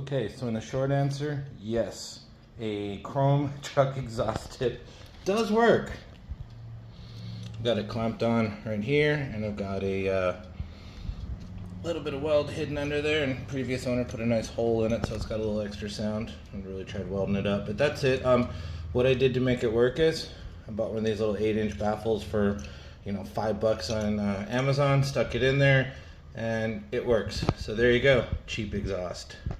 Okay, so in the short answer, yes, a chrome truck exhaust tip does work. I've got it clamped on right here, and I've got a little bit of weld hidden under there, and previous owner put a nice hole in it, so it's got a little extra sound. I really tried welding it up, but that's it. What I did to make it work is I bought one of these little 8-inch baffles for, you know, $5 on Amazon, stuck it in there, and it works. So there you go, cheap exhaust.